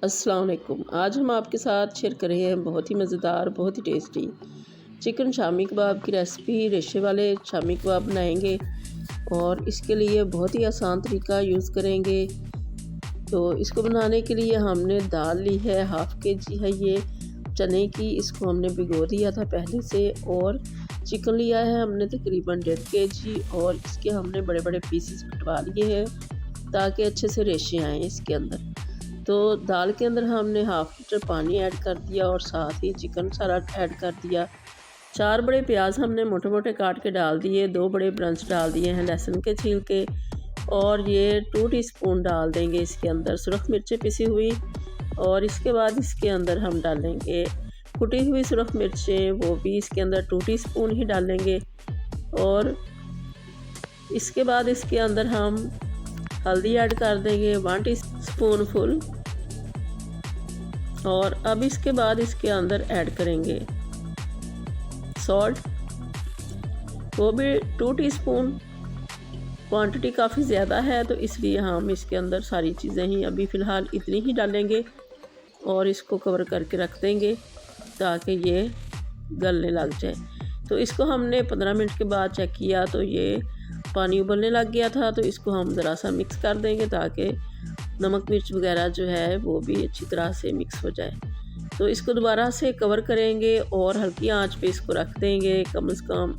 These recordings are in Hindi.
अस्सलाम वालेकुम। आज हम आपके साथ शेयर कर रहे हैं बहुत ही मज़ेदार, बहुत ही टेस्टी चिकन शामी कबाब की रेसिपी। रेशे वाले शामी कबाब बनाएंगे और इसके लिए बहुत ही आसान तरीका यूज़ करेंगे। तो इसको बनाने के लिए हमने दाल ली है, हाफ़ केजी है ये चने की, इसको हमने भिगो दिया था पहले से। और चिकन लिया है हमने तकरीबन 1.5 केजी और इसके हमने बड़े बड़े पीसेस कटवा लिए हैं ताकि अच्छे से रेशे आएँ इसके अंदर। तो दाल के अंदर हमने हाफ़ लीटर पानी ऐड कर दिया और साथ ही चिकन सारा ऐड कर दिया। 4 बड़े प्याज हमने मोटे मोटे काट के डाल दिए, 2 बड़े ब्रंच डाल दिए हैं लहसुन के छील के, और ये 2 टीस्पून डाल देंगे इसके अंदर सुरख मिर्चें पिसी हुई। और इसके बाद इसके अंदर हम डालेंगे कुटी हुई सुरख मिर्चें, वो भी इसके अंदर 2 टीस्पून ही डालेंगे। और इसके बाद इसके अंदर हम हल्दी ऐड कर देंगे 1 टीस्पून फुल। और अब इसके बाद इसके अंदर ऐड करेंगे सॉल्ट, वो भी 2 टीस्पून। क्वांटिटी काफ़ी ज़्यादा है तो इसलिए हम इसके अंदर सारी चीज़ें ही अभी फ़िलहाल इतनी ही डालेंगे और इसको कवर करके रख देंगे ताकि ये गलने लग जाए। तो इसको हमने 15 मिनट के बाद चेक किया तो ये पानी उबलने लग गया था। तो इसको हम ज़रा सा मिक्स कर देंगे ताकि नमक मिर्च वगैरह जो है वो भी अच्छी तरह से मिक्स हो जाए। तो इसको दोबारा से कवर करेंगे और हल्की आंच पे इसको रख देंगे। कम से कम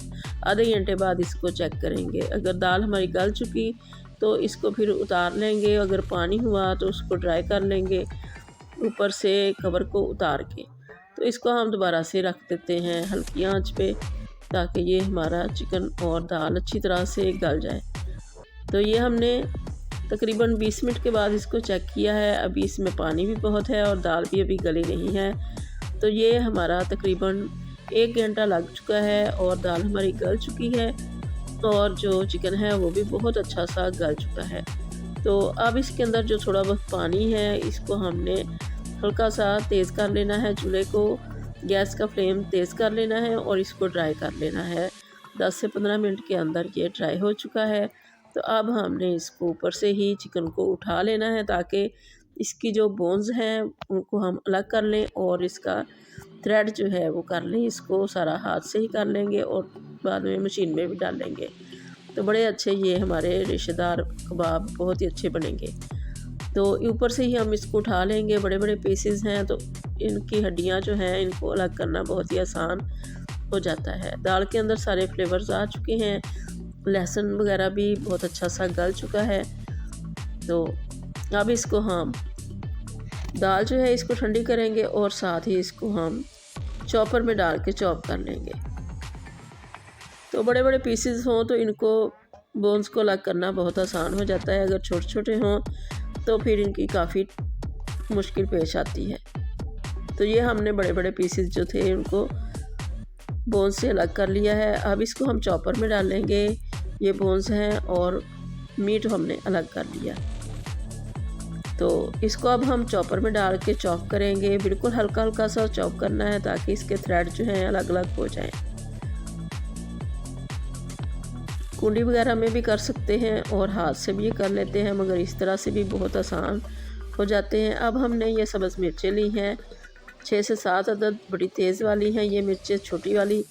आधे घंटे बाद इसको चेक करेंगे। अगर दाल हमारी गल चुकी तो इसको फिर उतार लेंगे, अगर पानी हुआ तो उसको ड्राई कर लेंगे ऊपर से कवर को उतार के। तो इसको हम दोबारा से रख देते हैं हल्की आंच पे ताकि ये हमारा चिकन और दाल अच्छी तरह से गल जाए। तो ये हमने तकरीबन 20 मिनट के बाद इसको चेक किया है। अभी इसमें पानी भी बहुत है और दाल भी अभी गली नहीं है। तो ये हमारा तकरीबन 1 घंटा लग चुका है और दाल हमारी गल चुकी है और जो चिकन है वो भी बहुत अच्छा सा गल चुका है। तो अब इसके अंदर जो थोड़ा बहुत पानी है इसको हमने हल्का सा तेज़ कर लेना है, चूल्हे को गैस का फ्लेम तेज़ कर लेना है और इसको ड्राई कर लेना है। 10 से 15 मिनट के अंदर ये ड्राई हो चुका है। तो अब हमने इसको ऊपर से ही चिकन को उठा लेना है ताकि इसकी जो बोन्स हैं उनको हम अलग कर लें और इसका थ्रेड जो है वो कर लें। इसको सारा हाथ से ही कर लेंगे और बाद में मशीन में भी डाल लेंगे। तो बड़े अच्छे ये हमारे रेशेदार कबाब बहुत ही अच्छे बनेंगे। तो ऊपर से ही हम इसको उठा लेंगे। बड़े बड़े पीसेस हैं तो इनकी हड्डियां जो हैं इनको अलग करना बहुत ही आसान हो जाता है। दाल के अंदर सारे फ्लेवर्स आ चुके हैं, लहसुन वगैरह भी बहुत अच्छा सा गल चुका है। तो अब इसको हम दाल जो है इसको ठंडी करेंगे और साथ ही इसको हम चॉपर में डाल के चॉप कर लेंगे। तो बड़े बड़े पीसेस हों तो इनको बोन्स को अलग करना बहुत आसान हो जाता है, अगर छोटे छोटे हों तो फिर इनकी काफ़ी मुश्किल पेश आती है। तो ये हमने बड़े बड़े पीसेस जो थे उनको बोन्स से अलग कर लिया है। अब इसको हम चॉपर में डालेंगे। ये बोन्स हैं और मीट हमने अलग कर लिया। तो इसको अब हम चॉपर में डाल के चॉप करेंगे। बिल्कुल हल्का हल्का सा चॉप करना है ताकि इसके थ्रेड जो हैं अलग अलग हो जाएं। कुंडी वगैरह में भी कर सकते हैं और हाथ से भी कर लेते हैं, मगर इस तरह से भी बहुत आसान हो जाते हैं। अब हमने ये सब्ज़ मिर्चें ली हैं 6 से 7 अदद, बड़ी तेज़ वाली हैं ये मिर्चें, छोटी वाली।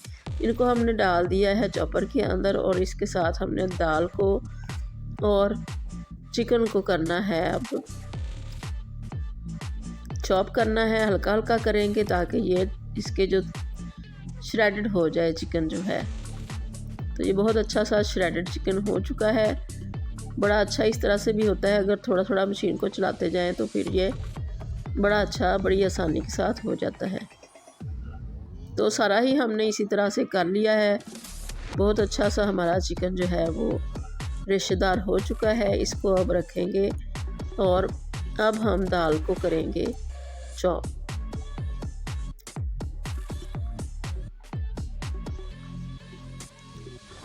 इनको हमने डाल दिया है चॉपर के अंदर और इसके साथ हमने दाल को और चिकन को करना है, अब चॉप करना है। हल्का हल्का करेंगे ताकि ये इसके जो श्रेडेड हो जाए चिकन जो है। तो ये बहुत अच्छा सा श्रेडेड चिकन हो चुका है। बड़ा अच्छा इस तरह से भी होता है, अगर थोड़ा थोड़ा मशीन को चलाते जाएं तो फिर ये बड़ा अच्छा बड़ी आसानी के साथ हो जाता है। तो सारा ही हमने इसी तरह से कर लिया है। बहुत अच्छा सा हमारा चिकन जो है वो रेशेदार हो चुका है। इसको अब रखेंगे और अब हम दाल को करेंगे चॉप।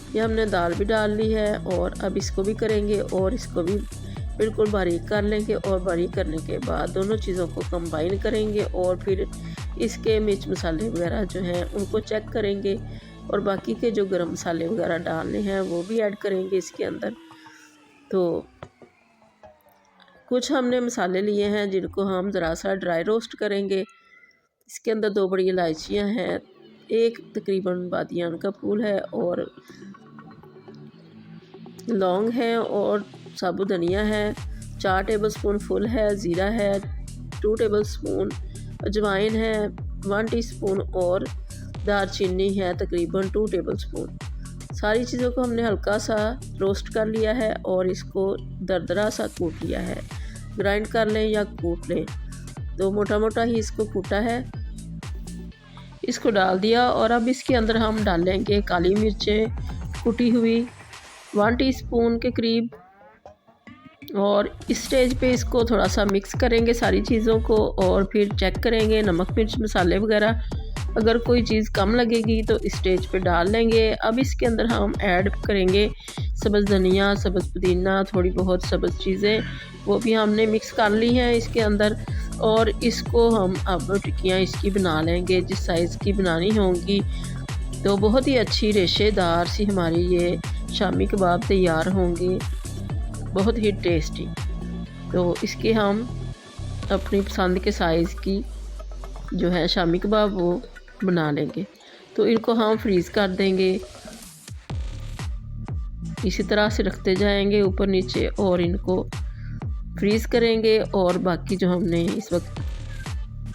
ये हमने दाल भी डाल ली है और अब इसको भी करेंगे और इसको भी बिल्कुल बारीक कर लेंगे। और बारीक करने के बाद दोनों चीज़ों को कंबाइन करेंगे और फिर इसके मिर्च मसाले वगैरह जो हैं उनको चेक करेंगे और बाकी के जो गरम मसाले वगैरह डालने हैं वो भी ऐड करेंगे इसके अंदर। तो कुछ हमने मसाले लिए हैं जिनको हम ज़रा सा ड्राई रोस्ट करेंगे। इसके अंदर 2 बड़ी इलायचियाँ हैं, एक तकरीबन बादियान का फूल है और लौंग है और साबुत धनिया है, 4 टेबलस्पून फुल है, ज़ीरा है, 2 टेबलस्पून अजवाइन है, 1 टीस्पून और दालचीनी है तकरीबन 2 टेबलस्पून। सारी चीज़ों को हमने हल्का सा रोस्ट कर लिया है और इसको दरदरा सा कूट लिया है। ग्राइंड कर लें या कूट लें, तो मोटा मोटा ही इसको कूटा है। इसको डाल दिया और अब इसके अंदर हम डालेंगे काली मिर्चें कुटी हुई 1 टीस्पून के करीब, और इस स्टेज पे इसको थोड़ा सा मिक्स करेंगे सारी चीज़ों को और फिर चेक करेंगे नमक मिर्च मसाले वगैरह। अगर कोई चीज़ कम लगेगी तो इस स्टेज पे डाल लेंगे। अब इसके अंदर हम ऐड करेंगे सब्ज़ धनिया, सब्ज़ पुदीना, थोड़ी बहुत सब्ज़ चीज़ें, वो भी हमने मिक्स कर ली हैं इसके अंदर। और इसको हम अब टिक्कियाँ इसकी बना लेंगे जिस साइज़ की बनानी होंगी। तो बहुत ही अच्छी रेशेदार सी हमारी ये शामी कबाब तैयार होंगे, बहुत ही टेस्टी। तो इसके हम अपनी पसंद के साइज़ की जो है शामी कबाब वो बना लेंगे। तो इनको हम फ्रीज़ कर देंगे, इसी तरह से रखते जाएंगे ऊपर नीचे और इनको फ्रीज़ करेंगे। और बाकी जो हमने इस वक्त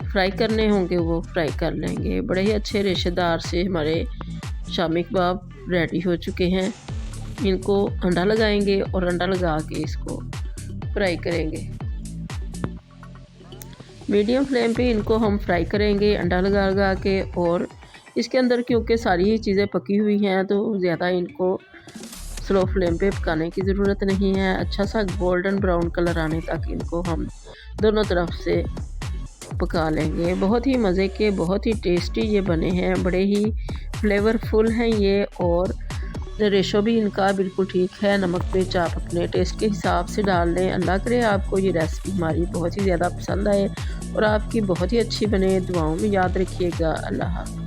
फ्राई करने होंगे वो फ्राई कर लेंगे। बड़े ही अच्छे रेशेदार से हमारे शामी कबाब रेडी हो चुके हैं। इनको अंडा लगाएंगे और अंडा लगा के इसको फ्राई करेंगे। मीडियम फ्लेम पे इनको हम फ्राई करेंगे अंडा लगा लगा के। और इसके अंदर क्योंकि सारी ही चीज़ें पकी हुई हैं तो ज़्यादा इनको स्लो फ्लेम पे पकाने की ज़रूरत नहीं है। अच्छा सा गोल्डन ब्राउन कलर आने तक इनको हम दोनों तरफ से पका लेंगे। बहुत ही मज़े के, बहुत ही टेस्टी ये बने हैं, बड़े ही फ्लेवरफुल हैं ये। और रेशो भी इनका बिल्कुल ठीक है। नमक मिर्च आप अपने टेस्ट के हिसाब से डाल लें। अल्लाह करे आपको ये रेसिपी हमारी बहुत ही ज़्यादा पसंद आए और आपकी बहुत ही अच्छी बने। दुआओं में याद रखिएगा। अल्लाह हाफ़िज़।